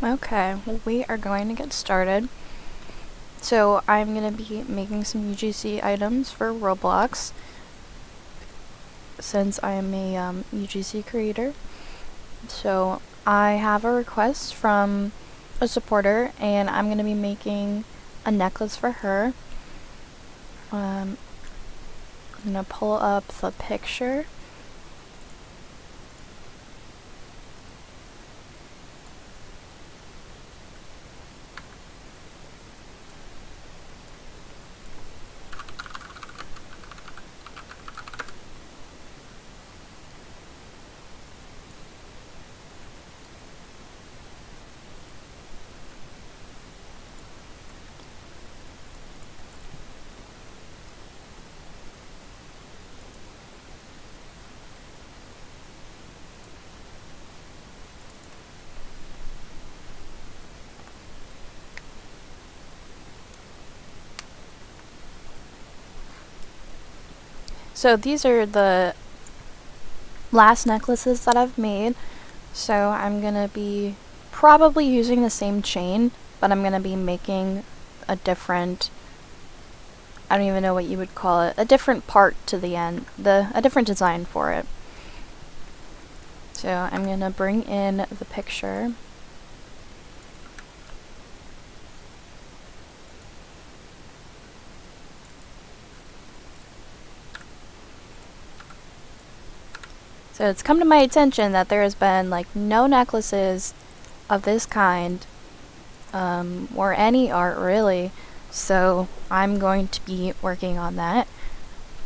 Okay, we are going to get started. So I'm going to be making some UGC items for Roblox since I am a UGC creator. So I have a request from a supporter and I'm going to be making a necklace for her. I'm going to pull up the picture. So these are the last necklaces that I've made. So I'm going to be probably using the same chain, but I'm going to be making a different, I don't even know what you would call it, a different part to the end, a different design for it. So I'm going to bring in the picture. So it's come to my attention that there has been like no necklaces of this kind, or any art really, so I'm going to be working on that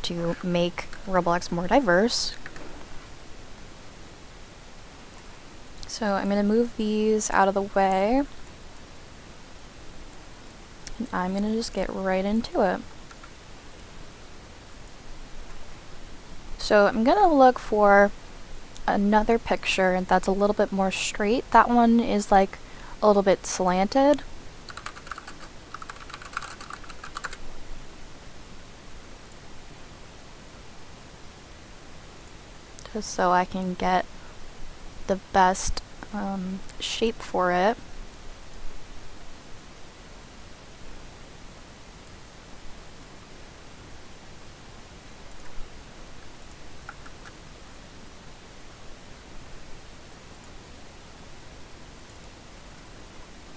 to make Roblox more diverse. So I'm going to move these out of the way, and I'm going to just get right into it. So I'm going to look for another picture that's a little bit more straight. That one is like a little bit slanted. Just so I can get the best shape for it.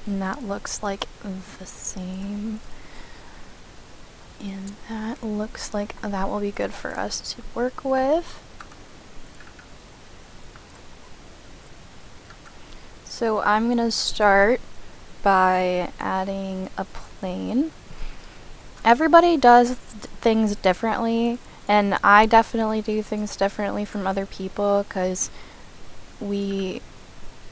And that looks like the same. And that looks like that will be good for us to work with. So I'm going to start by adding a plane. Everybody does things differently, and I definitely do things differently from other people because we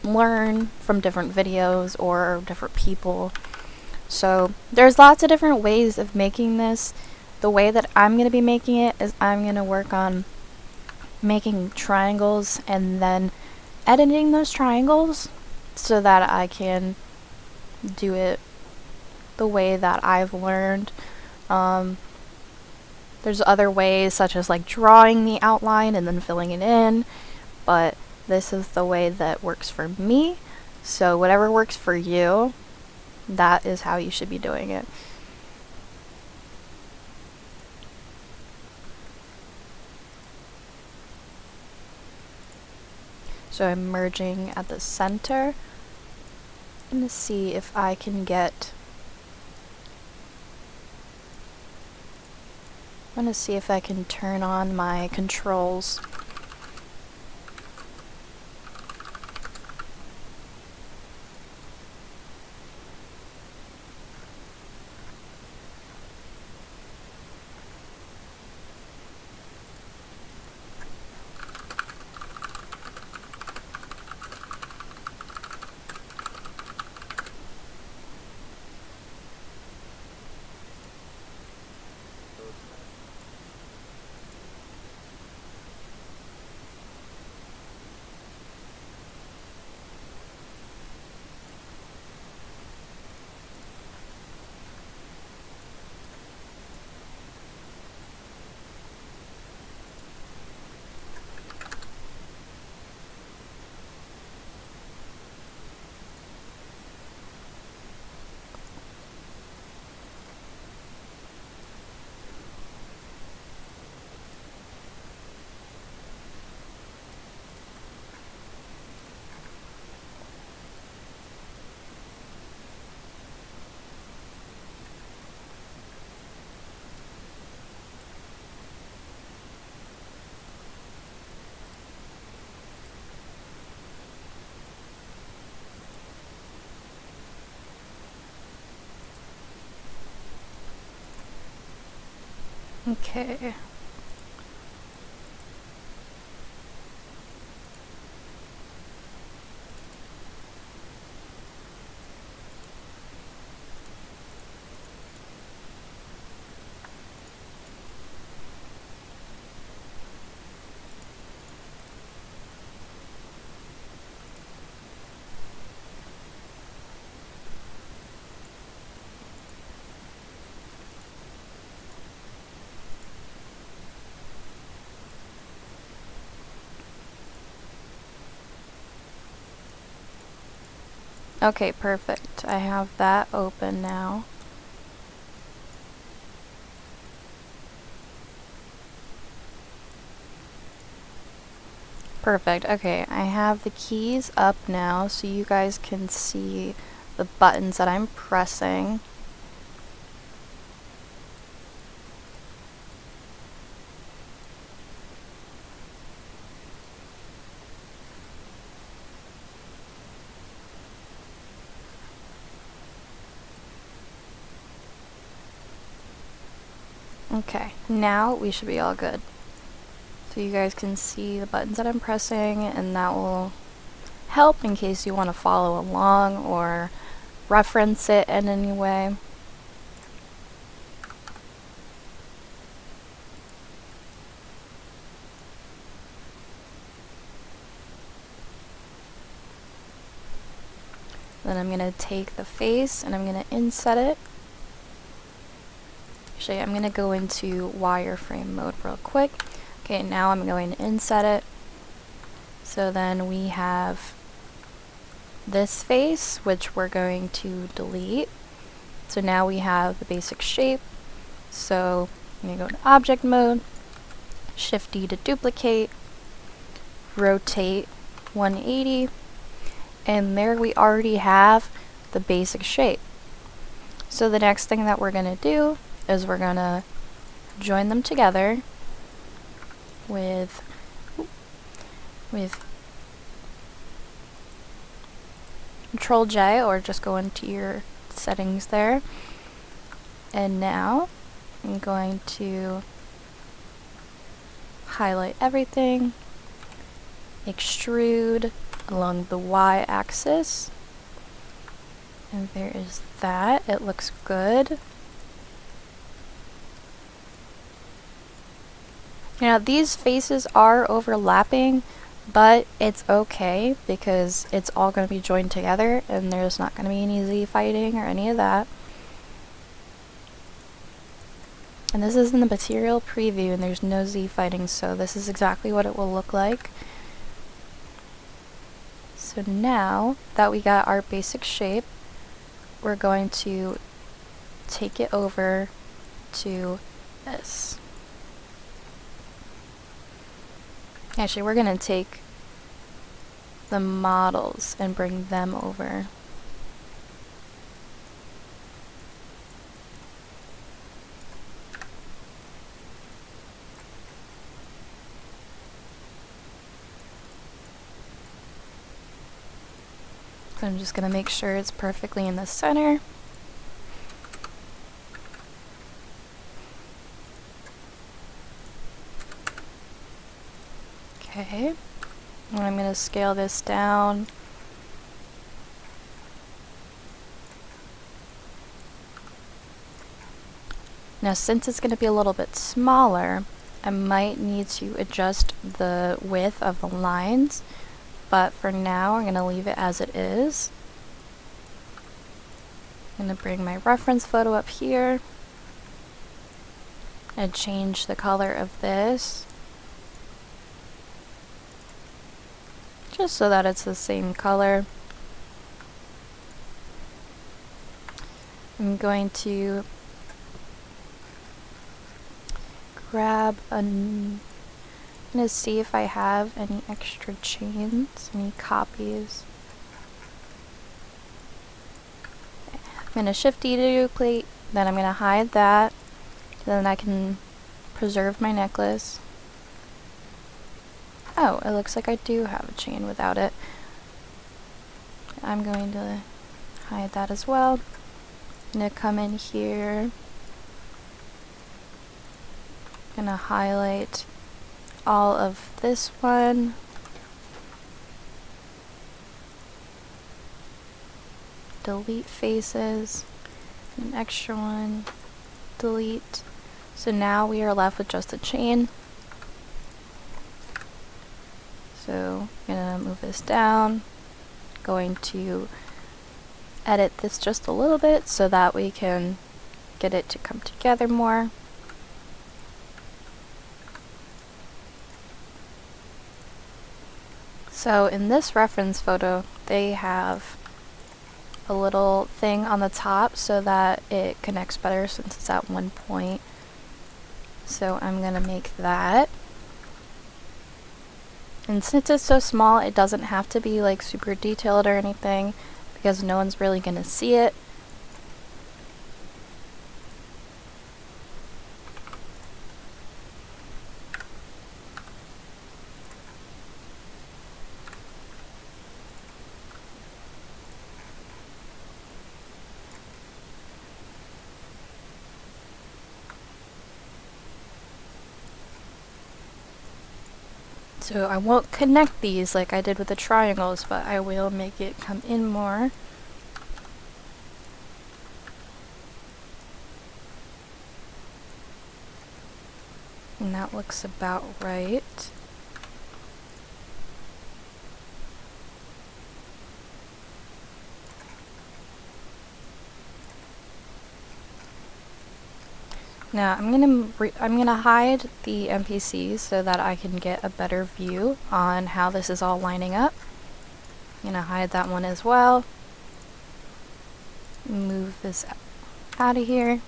learn from different videos or different people. So there's lots of different ways of making this. The way that I'm going to be making it is I'm going to work on making triangles and then editing those triangles so that I can do it the way that I've learned. There's other ways such as like drawing the outline and then filling it in, but this is the way that works for me. So whatever works for you, that is how you should be doing it. So I'm merging at the center. I'm going to see if I can get... I'm going to see if I can turn on my controls. Okay. Okay, perfect. I have that open now. Perfect. Okay, I have the keys up now so you guys can see the buttons that I'm pressing. Okay, now we should be all good. So you guys can see the buttons that I'm pressing, and that will help in case you want to follow along or reference it in any way. Then I'm going to take the face and I'm going to inset it. Actually, I'm going to go into wireframe mode real quick. Okay, now I'm going to inset it. So then we have this face, which we're going to delete. So now we have the basic shape. So I'm going to go into object mode, Shift D to duplicate, rotate 180, and there we already have the basic shape. So the next thing that we're going to do is we're going to join them together with Control J, or just go into your settings there. And now I'm going to highlight everything, extrude along the y-axis, and there is that. It looks good. Now these faces are overlapping, but it's okay because it's all going to be joined together and there's not going to be any Z fighting or any of that. And this is in the material preview and there's no Z fighting, so this is exactly what it will look like. So now that we got our basic shape, we're going to take it over to this. Actually, we're going to take the models and bring them over. So I'm just going to make sure it's perfectly in the center. Okay, and I'm going to scale this down. Now since it's going to be a little bit smaller, I might need to adjust the width of the lines, but for now I'm going to leave it as it is. I'm going to bring my reference photo up here and change the color of this, just so that it's the same color. I'm going to grab I'm going to see if I have any extra chains, any copies. Okay. I'm going to Shift D to duplicate, then I'm going to hide that, then I can preserve my necklace. Oh, it looks like I do have a chain without it. I'm going to hide that as well. I'm going to come in here Gonna highlight all of this one. Delete faces. An extra one. Delete. So now we are left with just a chain. So I'm gonna move this down. Going to edit this just a little bit so that we can get it to come together more. So in this reference photo, they have a little thing on the top so that it connects better since it's at one point. So I'm gonna make that. And since it's so small, it doesn't have to be like super detailed or anything because no one's really gonna see it. So I won't connect these like I did with the triangles, but I will make it come in more. And that looks about right. Now I'm gonna hide the NPCs so that I can get a better view on how this is all lining up. I'm gonna hide that one as well. Move this out of here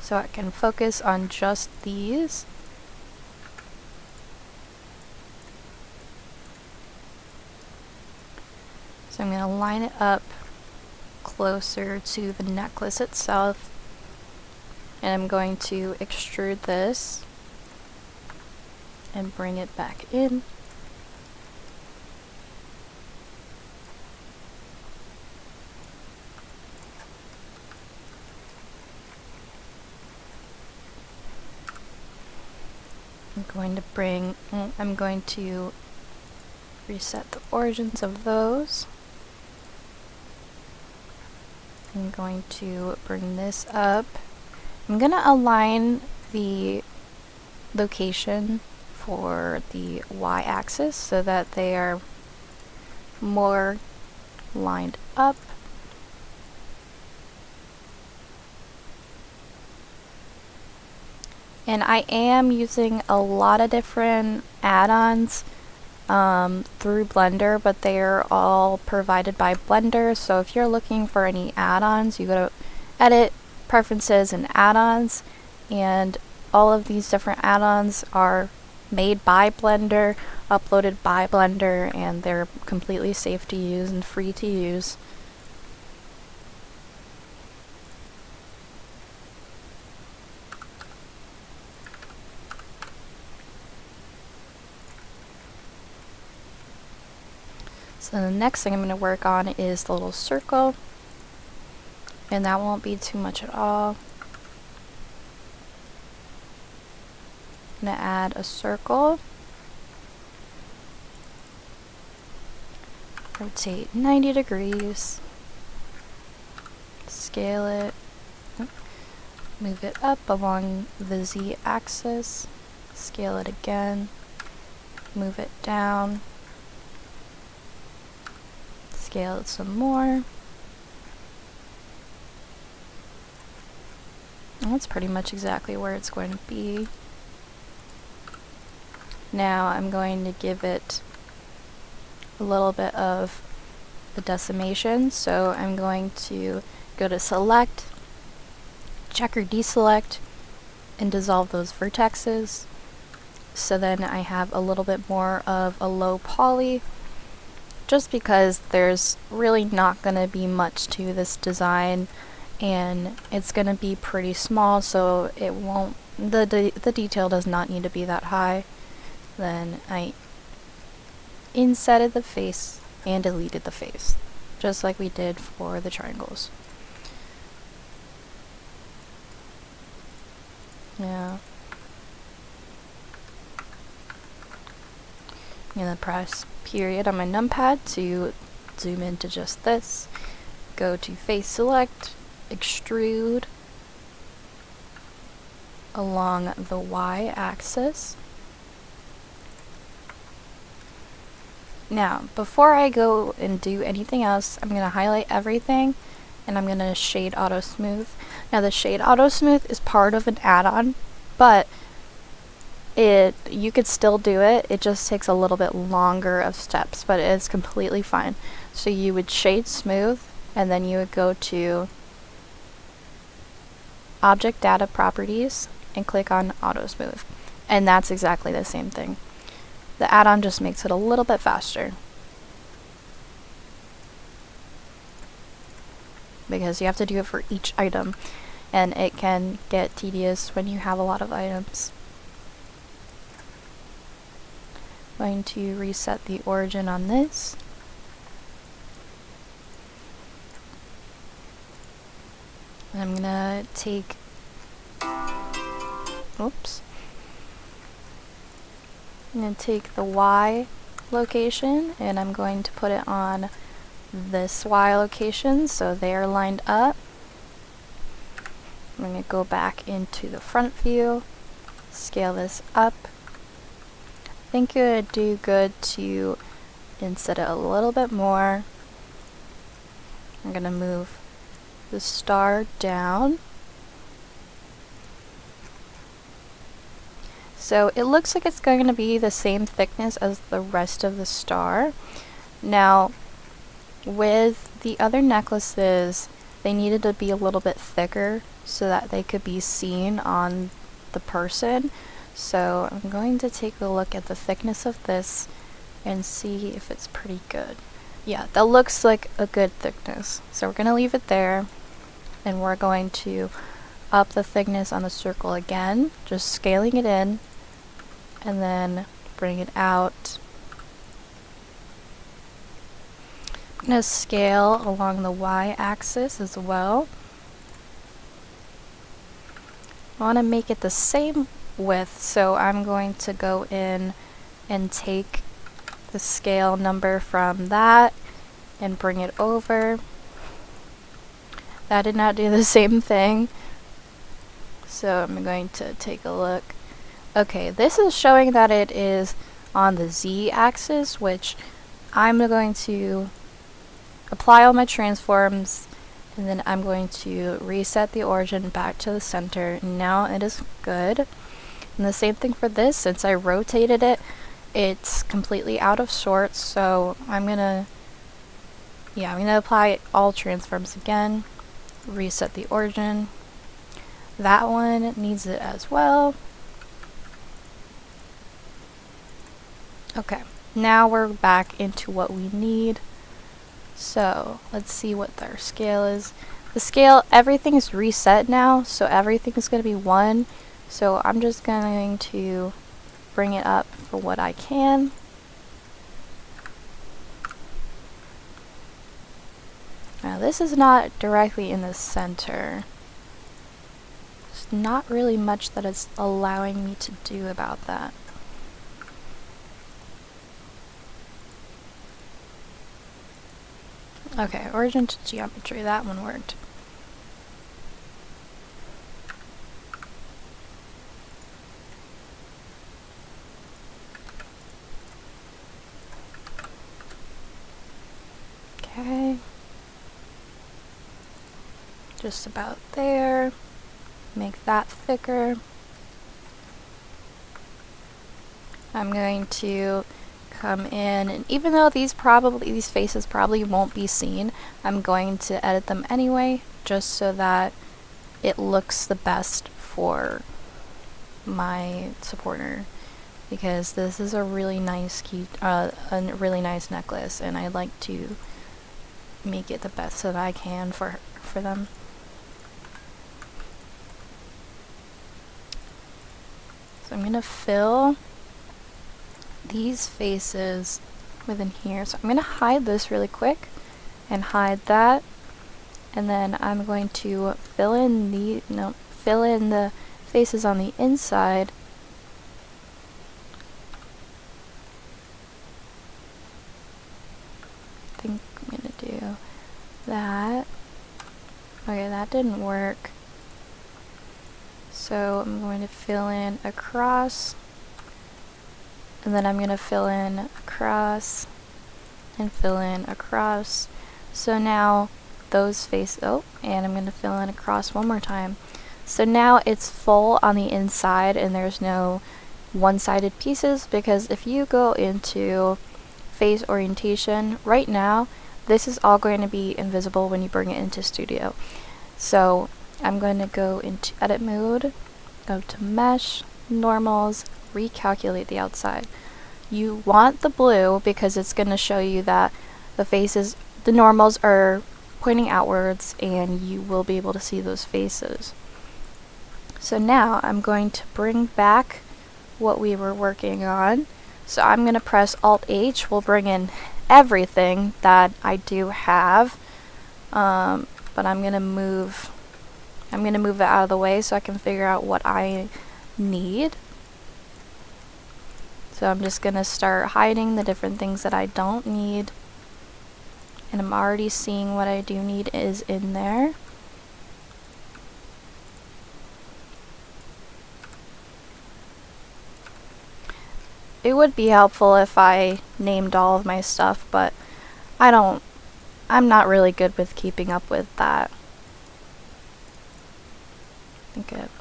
so I can focus on just these. So I'm gonna line it up closer to the necklace itself. And I'm going to extrude this and bring it back in. I'm going to reset the origins of those. I'm going to bring this up. I'm gonna align the location for the y-axis so that they are more lined up. And I am using a lot of different add-ons through Blender, but they are all provided by Blender. So if you're looking for any add-ons, you go to Edit, Preferences, and Add-ons, and all of these different add-ons are made by Blender, uploaded by Blender, and they're completely safe to use and free to use. So the next thing I'm going to work on is the little circle, and that won't be too much at all. I'm going to add a circle, rotate 90 degrees, scale it, move it up along the z-axis, scale it again, move it down, scale it some more. And that's pretty much exactly where it's going to be. Now I'm going to give it a little bit of a decimation, so I'm going to go to Select, check or deselect, and dissolve those vertexes. So then I have a little bit more of a low poly, just because there's really not going to be much to this design, and it's going to be pretty small, so it won't, the detail does not need to be that high. Then I insetted the face and deleted the face, just like we did for the triangles. Yeah. I'm going to press period on my numpad to zoom into just this. Go to face select, extrude along the Y axis. Now, before I go and do anything else, I'm going to highlight everything and I'm going to shade auto smooth. Now the shade auto smooth is part of an add-on, but you could still do it. It just takes a little bit longer of steps, but it's completely fine. So you would shade smooth and then you would go to object data properties and click on auto smooth. And that's exactly the same thing. The add-on just makes it a little bit faster, because you have to do it for each item, and it can get tedious when you have a lot of items. I'm going to reset the origin on this. I'm gonna take, oops. I'm going to take the Y location and I'm going to put it on this Y location so they are lined up. I'm going to go back into the front view, scale this up. I think it would do good to inset it a little bit more. I'm going to move the star down. So it looks like it's going to be the same thickness as the rest of the star. Now, with the other necklaces, they needed to be a little bit thicker so that they could be seen on the person. So I'm going to take a look at the thickness of this and see if it's pretty good. Yeah, that looks like a good thickness. So we're going to leave it there, and we're going to up the thickness on the circle again, just scaling it in, and then bring it out. I'm going to scale along the Y axis as well. I want to make it the same width, so I'm going to go in and take the scale number from that and bring it over. That did not do the same thing, so I'm going to take a look. Okay, this is showing that it is on the Z axis, which I'm going to apply all my transforms, and then I'm going to reset the origin back to the center. Now it is good. And the same thing for this, since I rotated it, it's completely out of sorts, so I'm gonna apply all transforms again, reset the origin. That one needs it as well. Okay, now we're back into what we need. So let's see what their scale is. The scale, everything is reset now, so everything is going to be 1. So I'm just going to bring it up for what I can. Now this is not directly in the center. There's not really much that it's allowing me to do about that. Okay, origin to geometry, that one worked. Okay. Just about there. Make that thicker. I'm going to come in, and even though these faces probably won't be seen, I'm going to edit them anyway, just so that it looks the best for my supporter, because this is a really nice really nice necklace, and I'd like to make it the best that I can for them. So I'm gonna fill these faces within here. So I'm going to hide this really quick and hide that, and then I'm going to fill in the faces on the inside that. Okay, that didn't work. So I'm going to fill in across, and then I'm going to fill in across, and fill in across. So now those face, oh, and I'm going to fill in across one more time. So now it's full on the inside and there's no one-sided pieces, because if you go into face orientation right now, this is all going to be invisible when you bring it into Studio. So I'm going to go into edit mode, go to mesh, normals, recalculate the outside. You want the blue because it's going to show you that the faces, the normals are pointing outwards and you will be able to see those faces. So now I'm going to bring back what we were working on. So I'm going to press Alt H, we'll bring in everything that I do have, but I'm going to move it out of the way so I can figure out what I need. So I'm just going to start hiding the different things that I don't need, and I'm already seeing what I do need is in there. It would be helpful if I named all of my stuff, but I'm not really good with keeping up with that.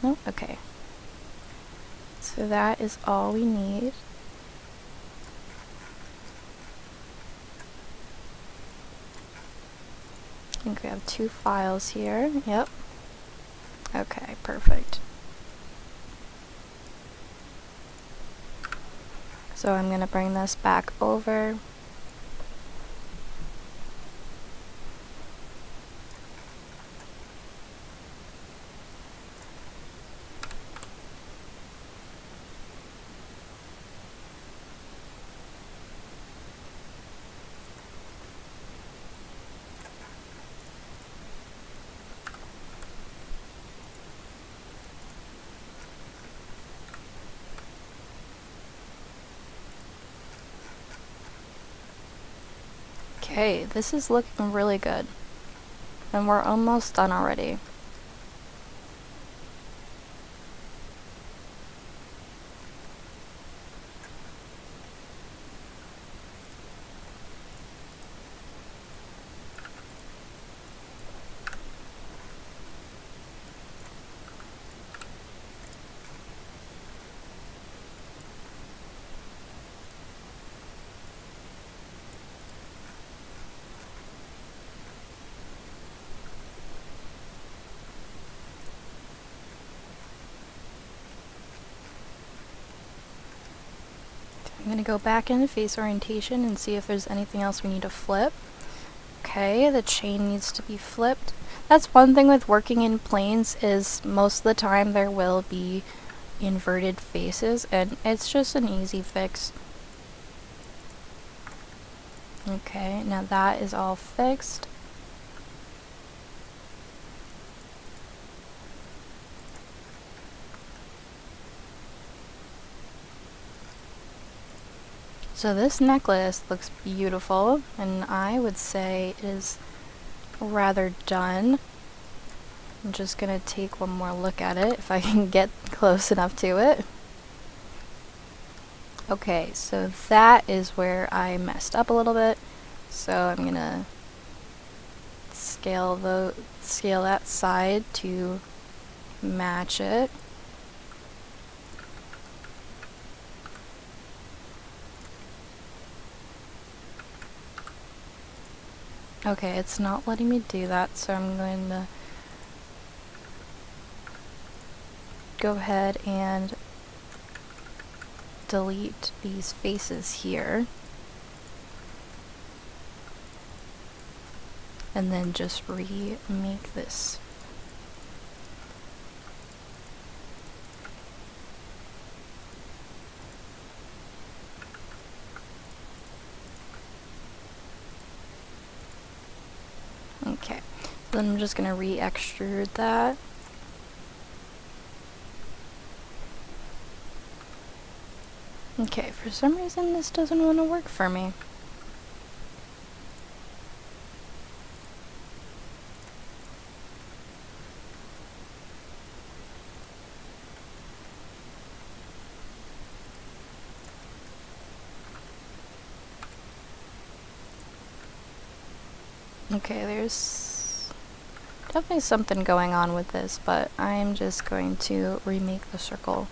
No, okay. So that is all we need. I think we have 2 files here. Yep. Okay, perfect. So I'm going to bring this back over. Okay, this is looking really good. And we're almost done already. I'm going to go back into face orientation and see if there's anything else we need to flip. Okay, the chain needs to be flipped. That's one thing with working in planes, is most of the time there will be inverted faces, and it's just an easy fix. Okay, now that is all fixed. So this necklace looks beautiful, and I would say it is rather done. I'm just gonna take one more look at it if I can get close enough to it. Okay, so that is where I messed up a little bit. So I'm gonna scale that side to match it. Okay, it's not letting me do that, so I'm going to go ahead and delete these faces here. And then just remake this. Okay, then I'm just going to re-extrude that. Okay, for some reason this doesn't want to work for me. Okay, there's definitely something going on with this, but I'm just going to remake the circle.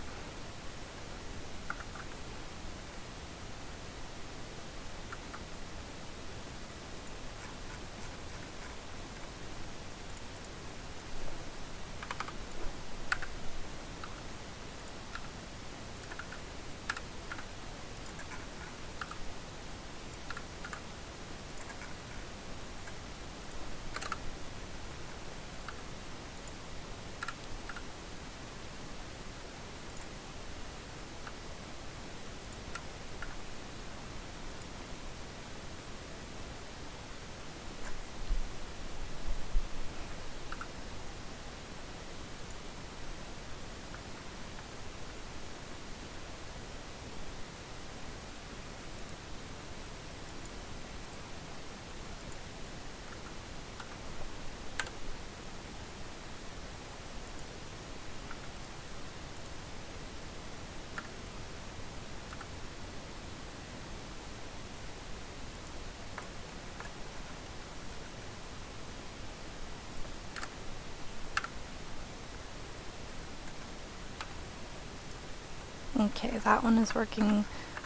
Okay, that one is working,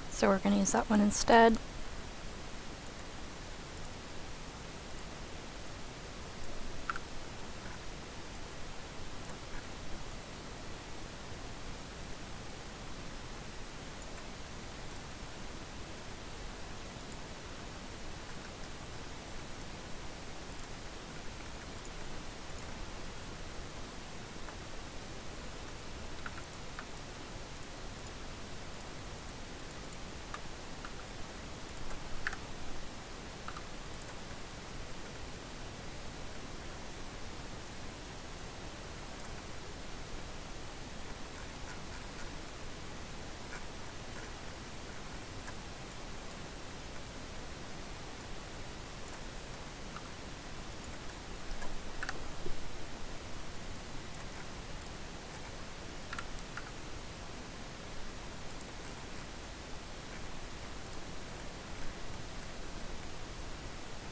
so we're going to use that one instead.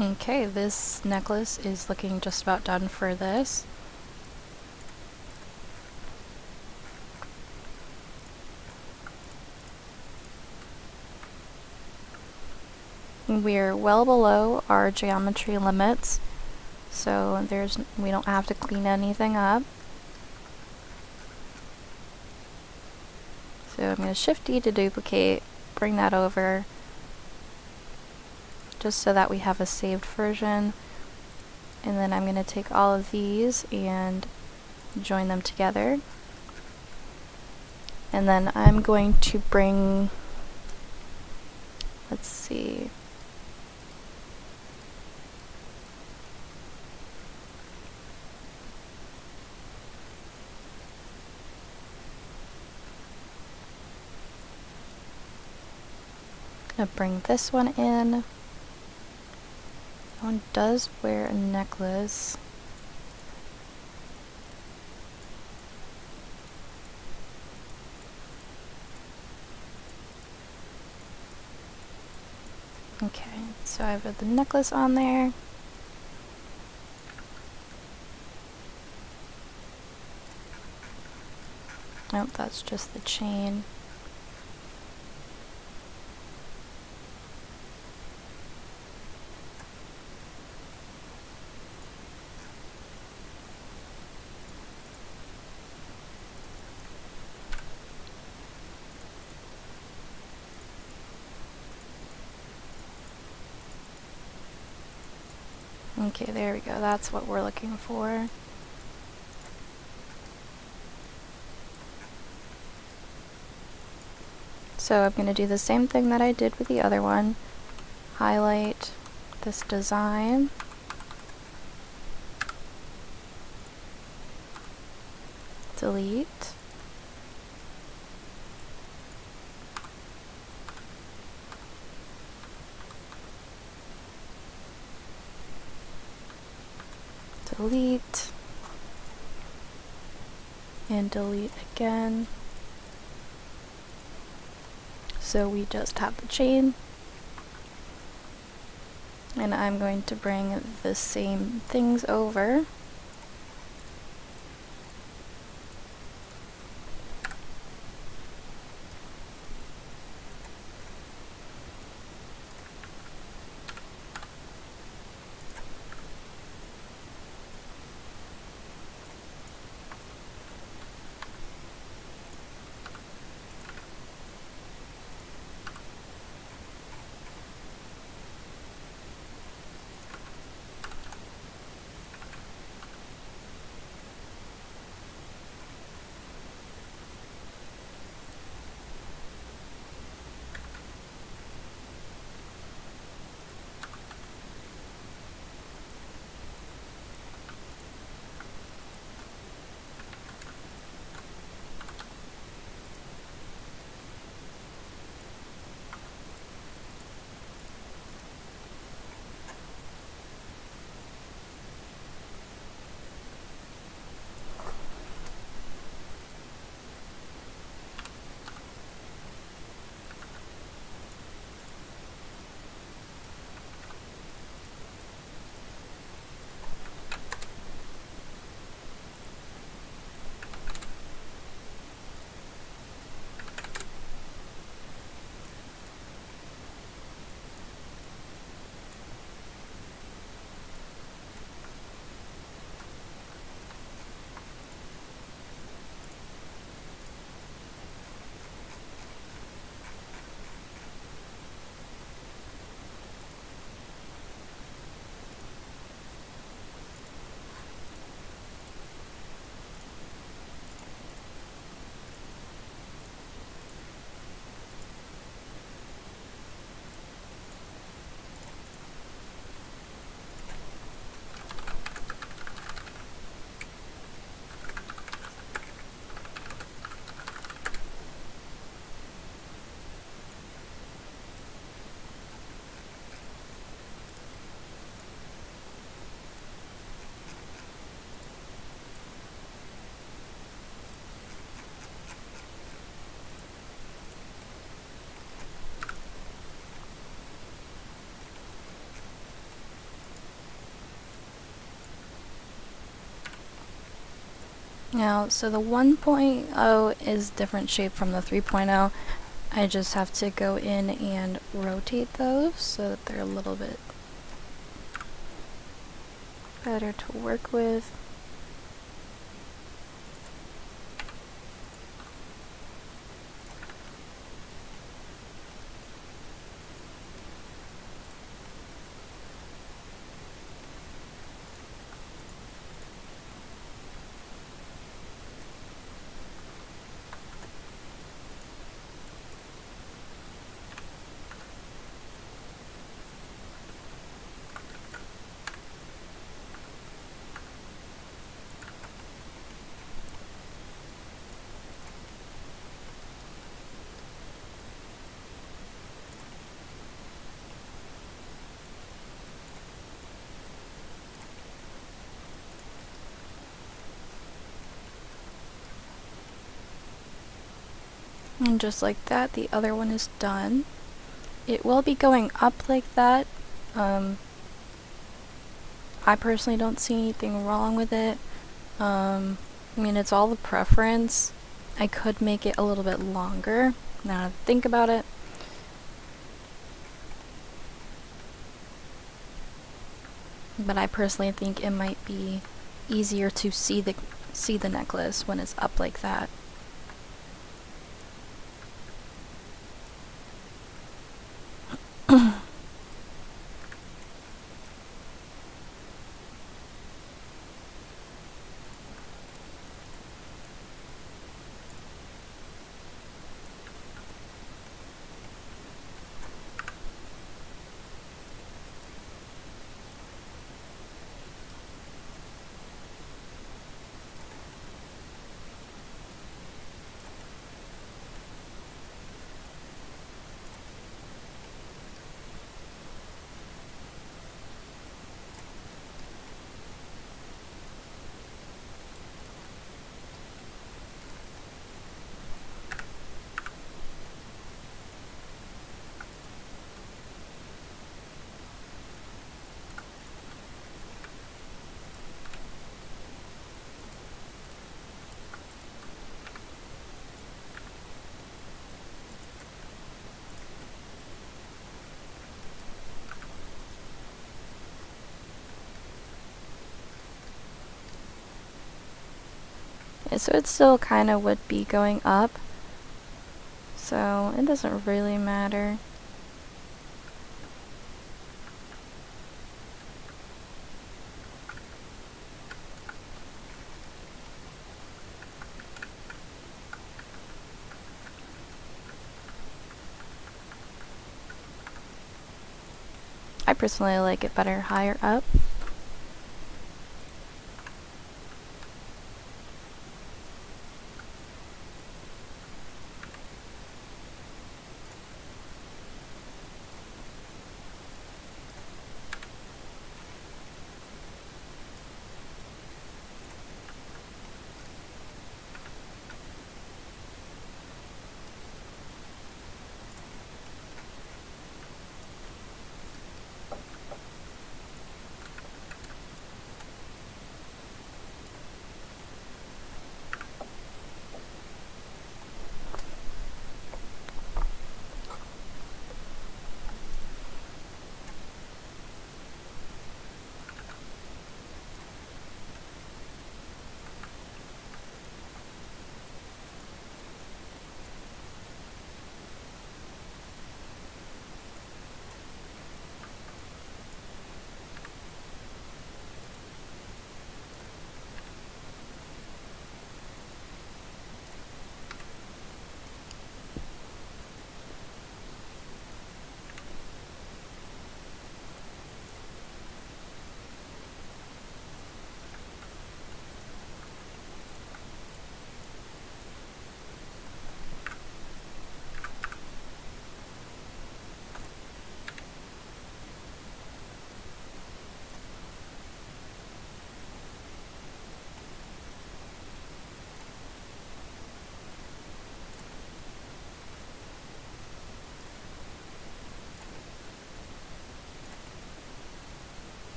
Okay, this necklace is looking just about done for this. We're well below our geometry limits, so we don't have to clean anything up. So I'm going to Shift D to duplicate, bring that over, just so that we have a saved version. And then I'm going to take all of these and join them together. And then I'm going to bring, let's see, I'm going to bring this one in. That one does wear a necklace. Okay, so I have the necklace on there. Nope, that's just the chain. Okay, there we go. That's what we're looking for. So I'm going to do the same thing that I did with the other one. Highlight this design. Delete. Delete. And delete again. So we just have the chain. And I'm going to bring the same things over. Now, so the 1.0 is different shape from the 3.0. I just have to go in and rotate those so that they're a little bit better to work with. And just like that, the other one is done. It will be going up like that. I personally don't see anything wrong with it. I mean, it's all the preference. I could make it a little bit longer, now that I think about it. But I personally think it might be easier to see the necklace when it's up like that. So it still kind of would be going up. So it doesn't really matter. I personally like it better higher up.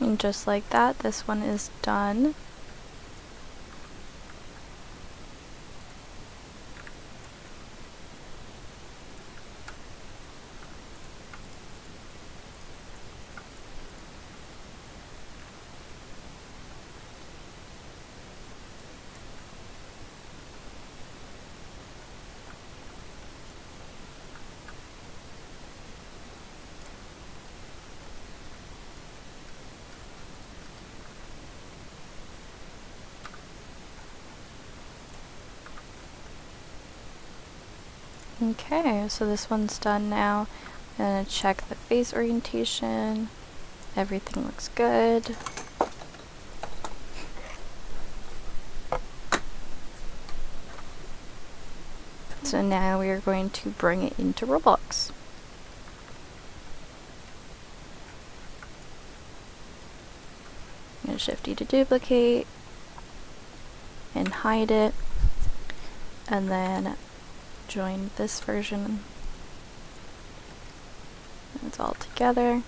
And just like that, this one is done. Okay, so this one's done now. I'm gonna check the face orientation. Everything looks good. So now we are going to bring it into Roblox. I'm going to Shift E to duplicate and hide it, and then join this version. It's all together.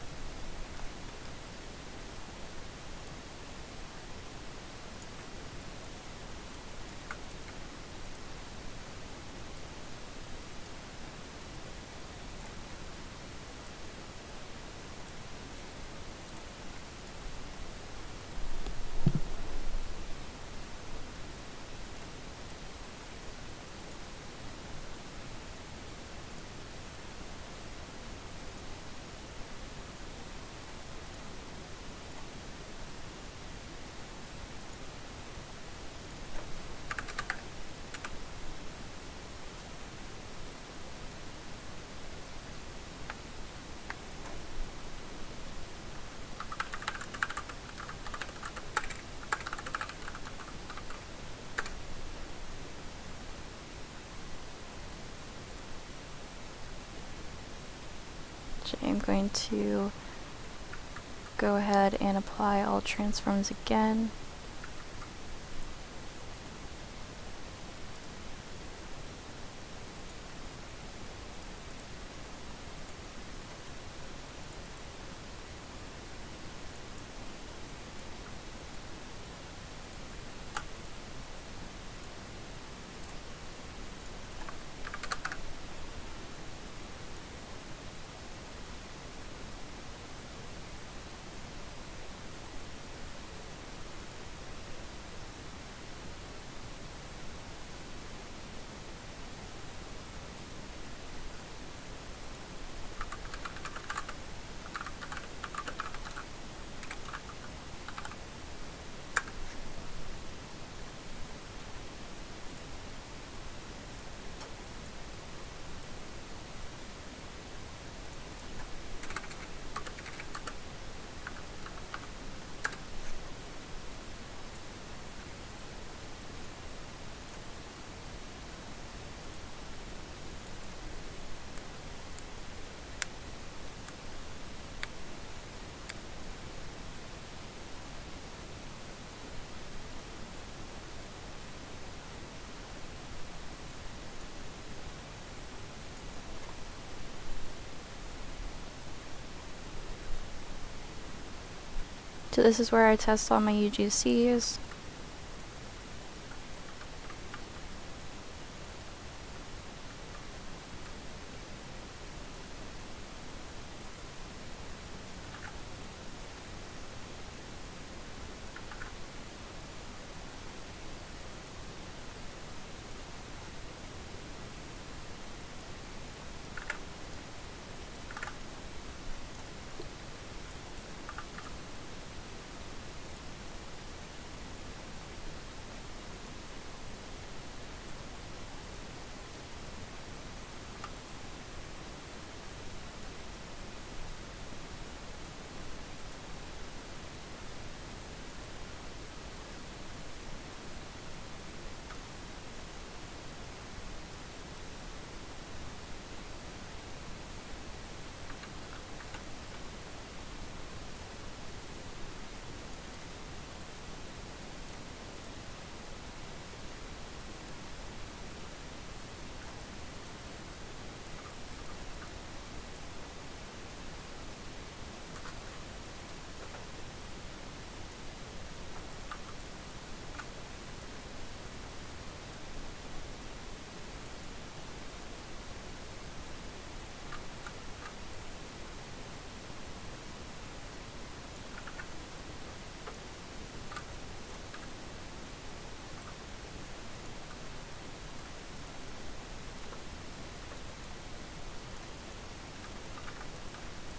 So I'm going to go ahead and apply all transforms again. So this is where I test all my UGCs.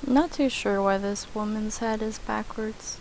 Not too sure why this woman's head is backwards.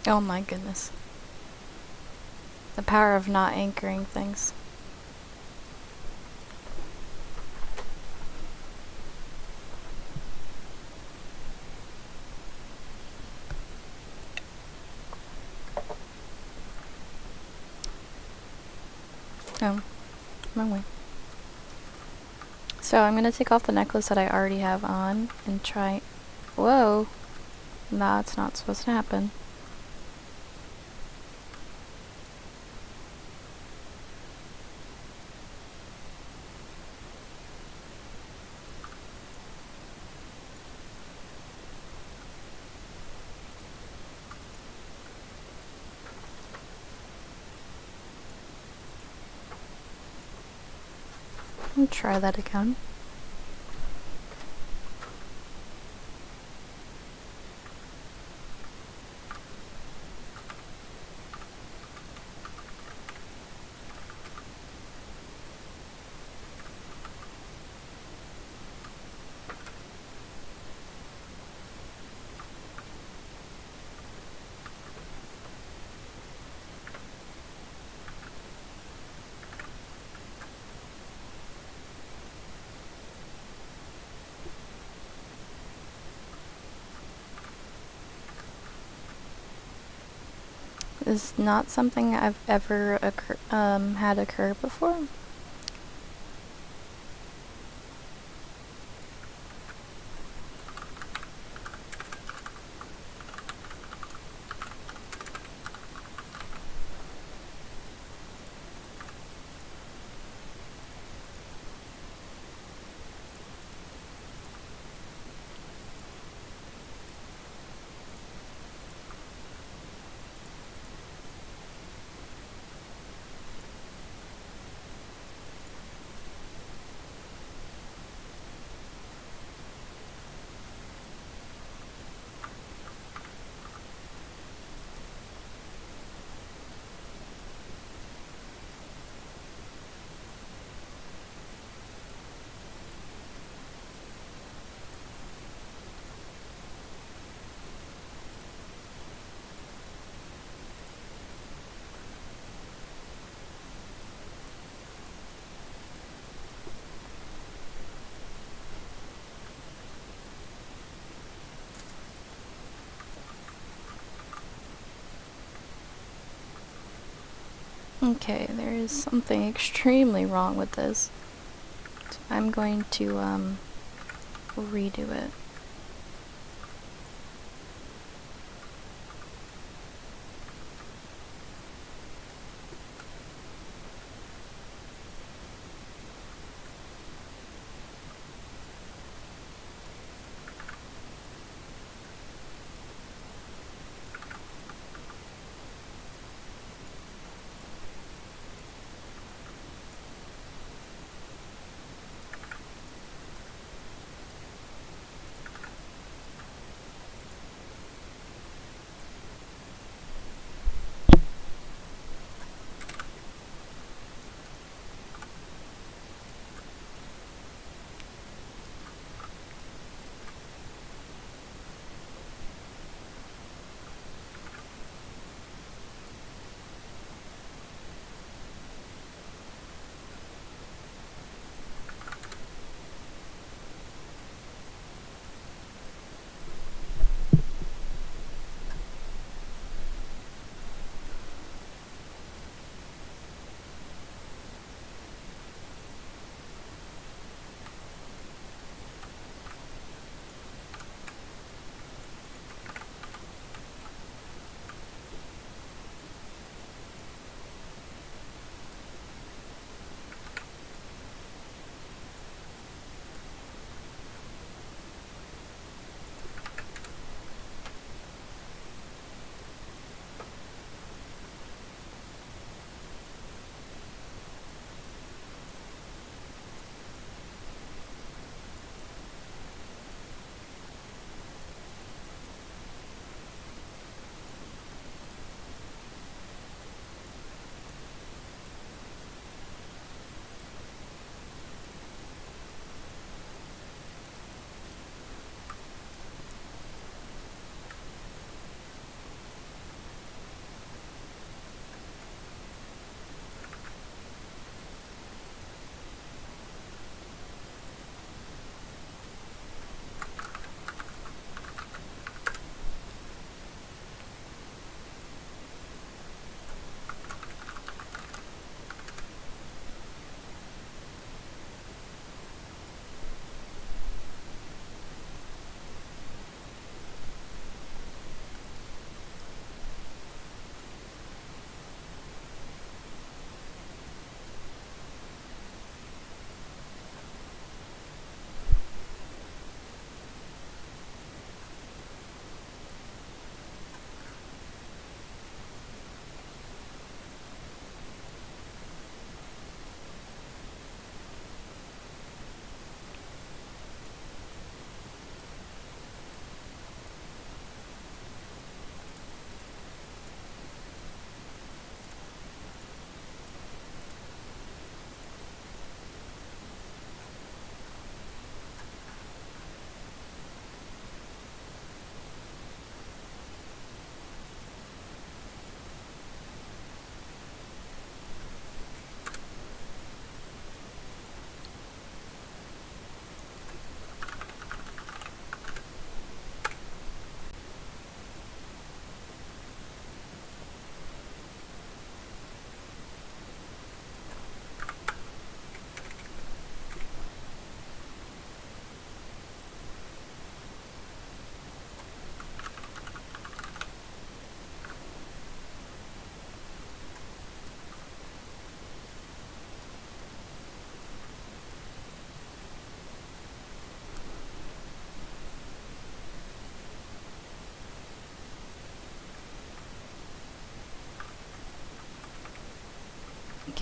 Oh my goodness. The power of not anchoring things. Oh, wrong way. So I'm gonna take off the necklace that I already have on and try. Whoa! That's not supposed to happen. I'll try that again. Is not something I've ever had occur before. Okay, there is something extremely wrong with this. So I'm going to redo it.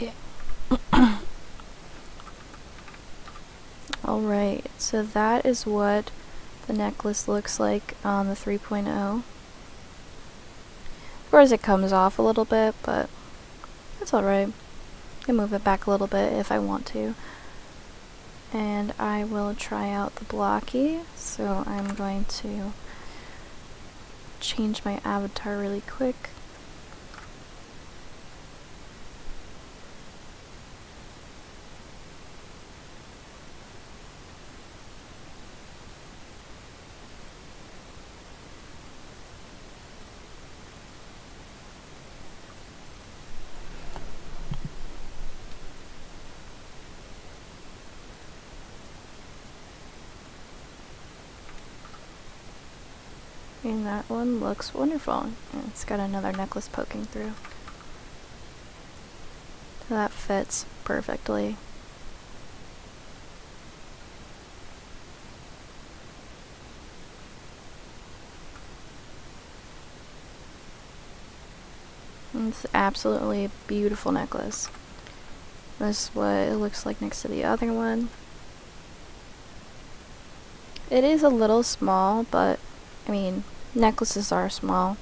Okay. Alright, so that is what the necklace looks like on the 3.0. Of course it comes off a little bit, but that's alright. I can move it back a little bit if I want to. And I will try out the blocky, so I'm going to change my avatar really quick. And that one looks wonderful. And it's got another necklace poking through. So that fits perfectly. It's absolutely a beautiful necklace. This is what it looks like next to the other one. It is a little small, but I mean, necklaces are small.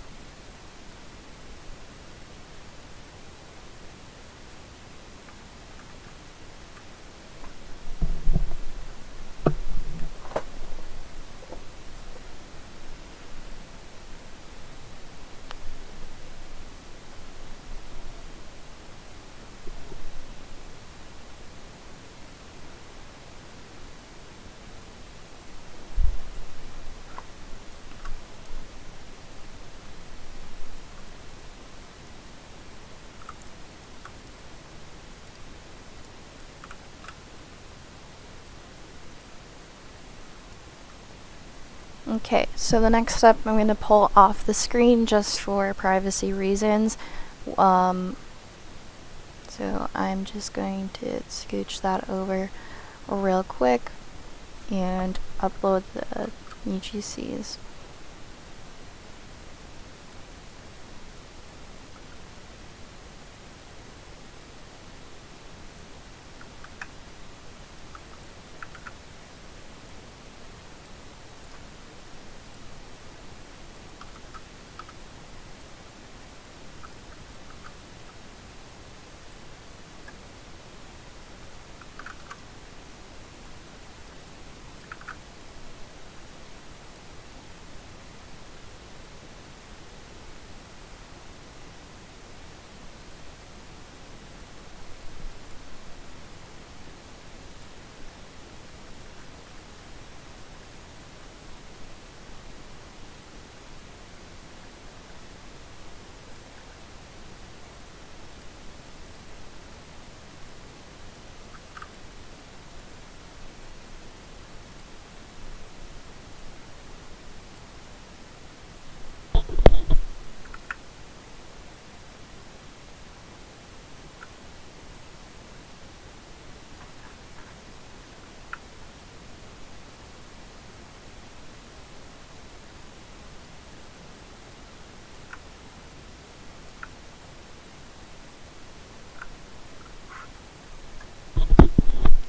Okay, so the next step I'm going to pull off the screen just for privacy reasons. So I'm just going to scooch that over real quick and upload the UGCs.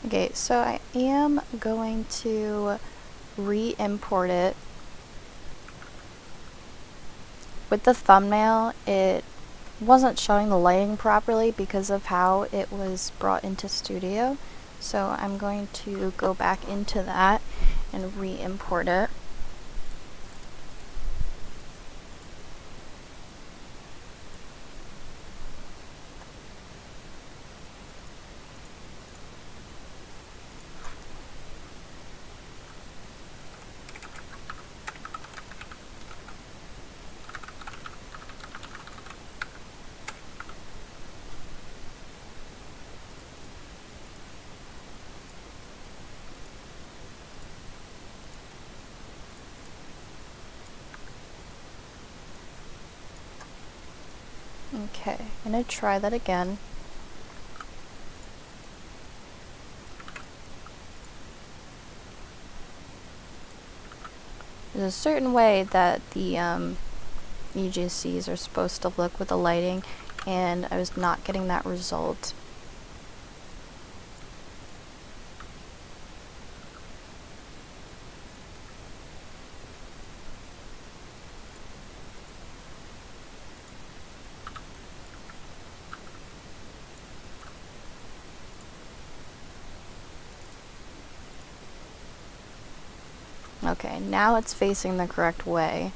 Okay, so I am going to re-import it. With the thumbnail, it wasn't showing the lighting properly because of how it was brought into Studio. So I'm going to go back into that and re-import it. Okay, I'm going to try that again. There's a certain way that the UGCs are supposed to look with the lighting, and I was not getting that result Okay, now it's facing the correct way.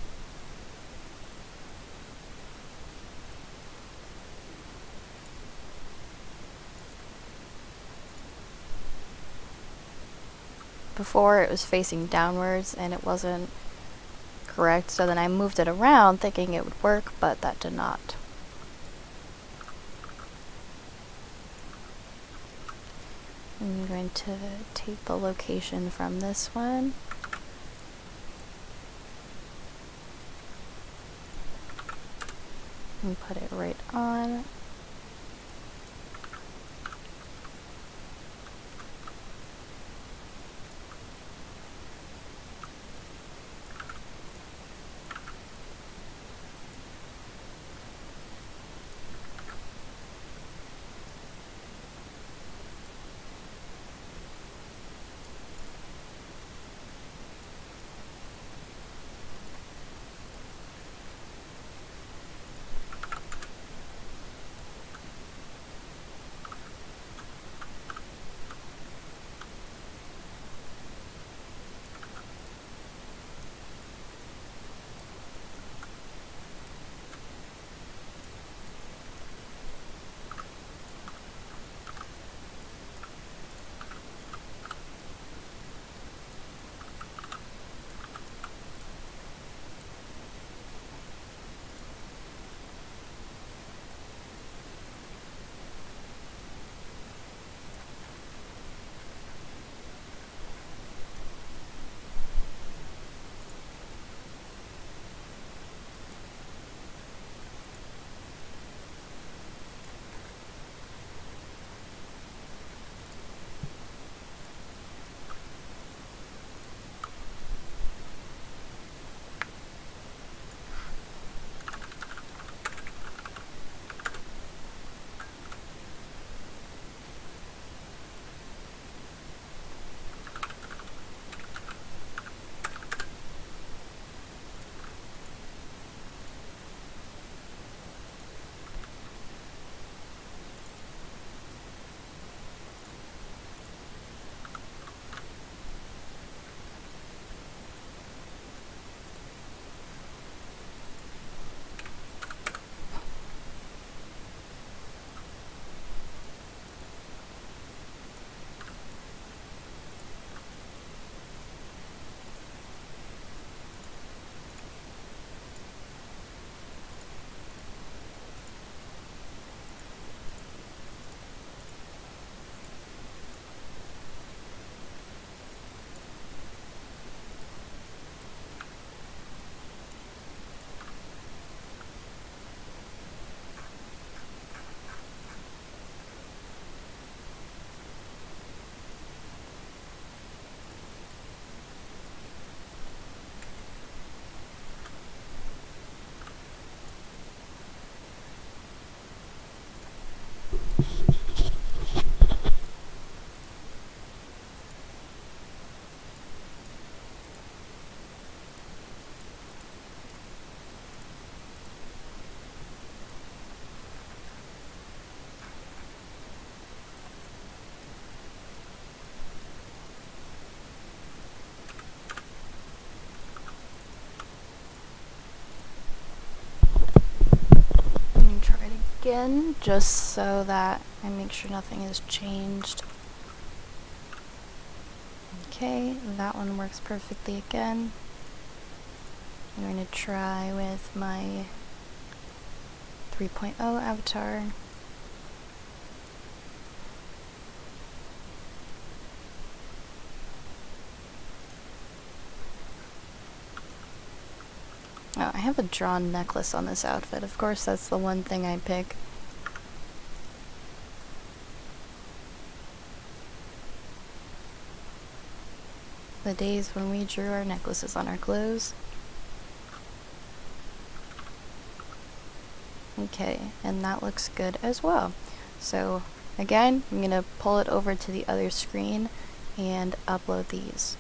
Before it was facing downwards and it wasn't correct, so then I moved it around thinking it would work, but that did not. I'm going to take the location from this one. And put it right on. Try it again, just so that I make sure nothing has changed. Okay, that one works perfectly again. I'm going to try with my 3.0 avatar. Oh, I have a drawn necklace on this outfit. Of course, that's the one thing I pick. The days when we drew our necklaces on our clothes. Okay, and that looks good as well. So again, I'm going to pull it over to the other screen and upload these.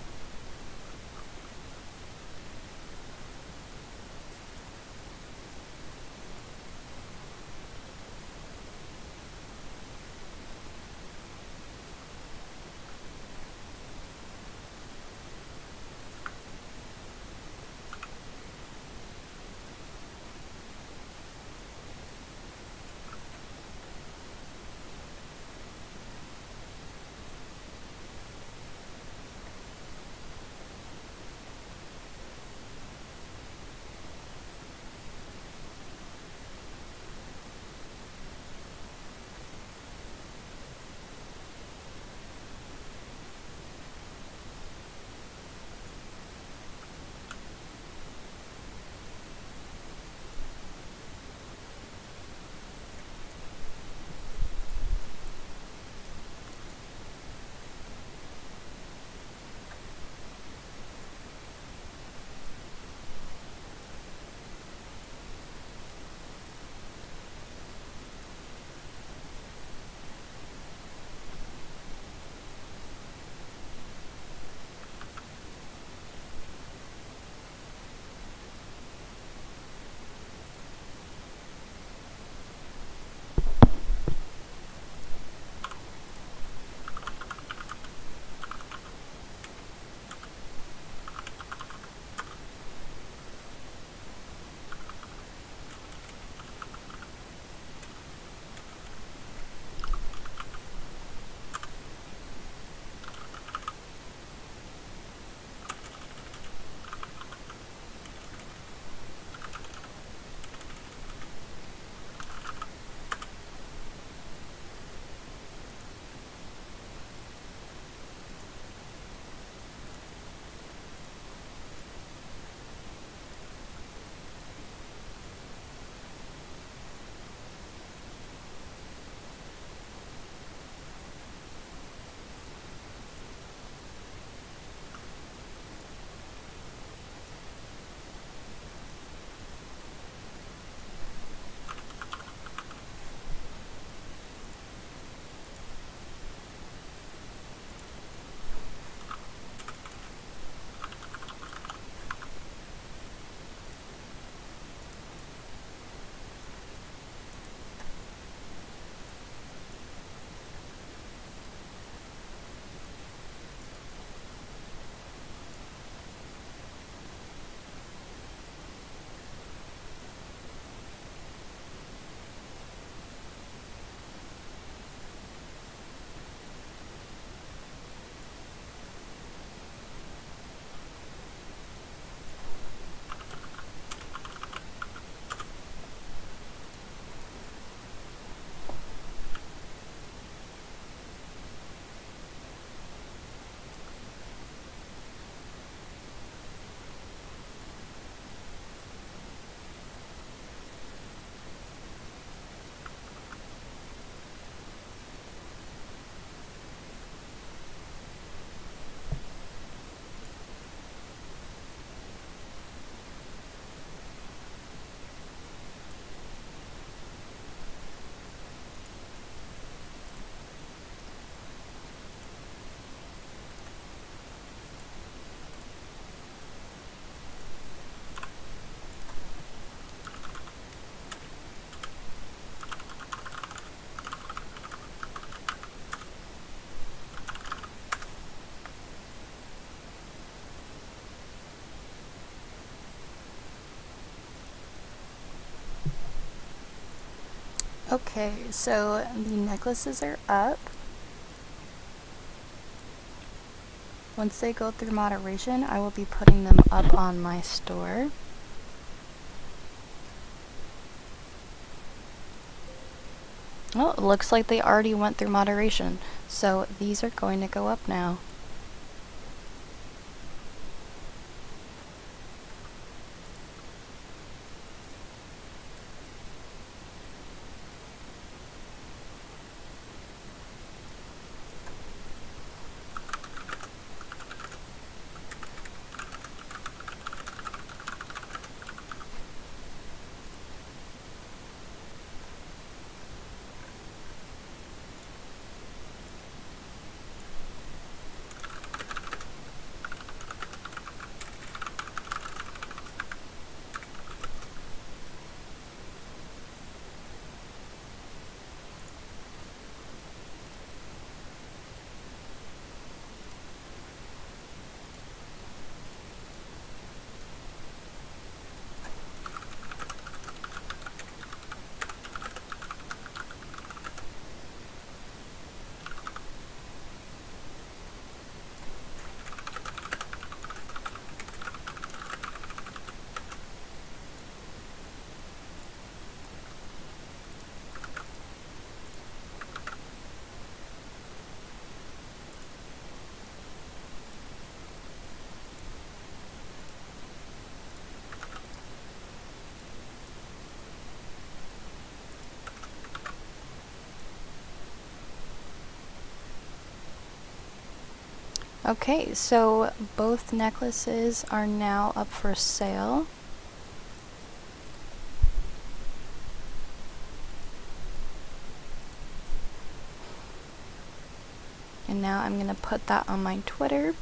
Okay, so the necklaces are up. Once they go through moderation, I will be putting them up on my store. Well, it looks like they already went through moderation, so these are going to go up now. Okay, so both necklaces are now up for sale. And now I'm going to put that on my Twitter.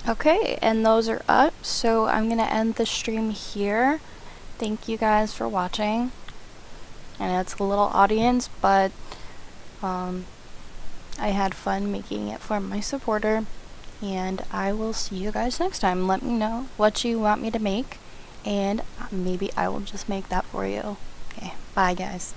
Okay, and those are up, so I'm going to end the stream here. Thank you guys for watching. I know it's a little audience, but I had fun making it for my supporter, and I will see you guys next time. Let me know what you want me to make, and maybe I will just make that for you. Okay, bye guys.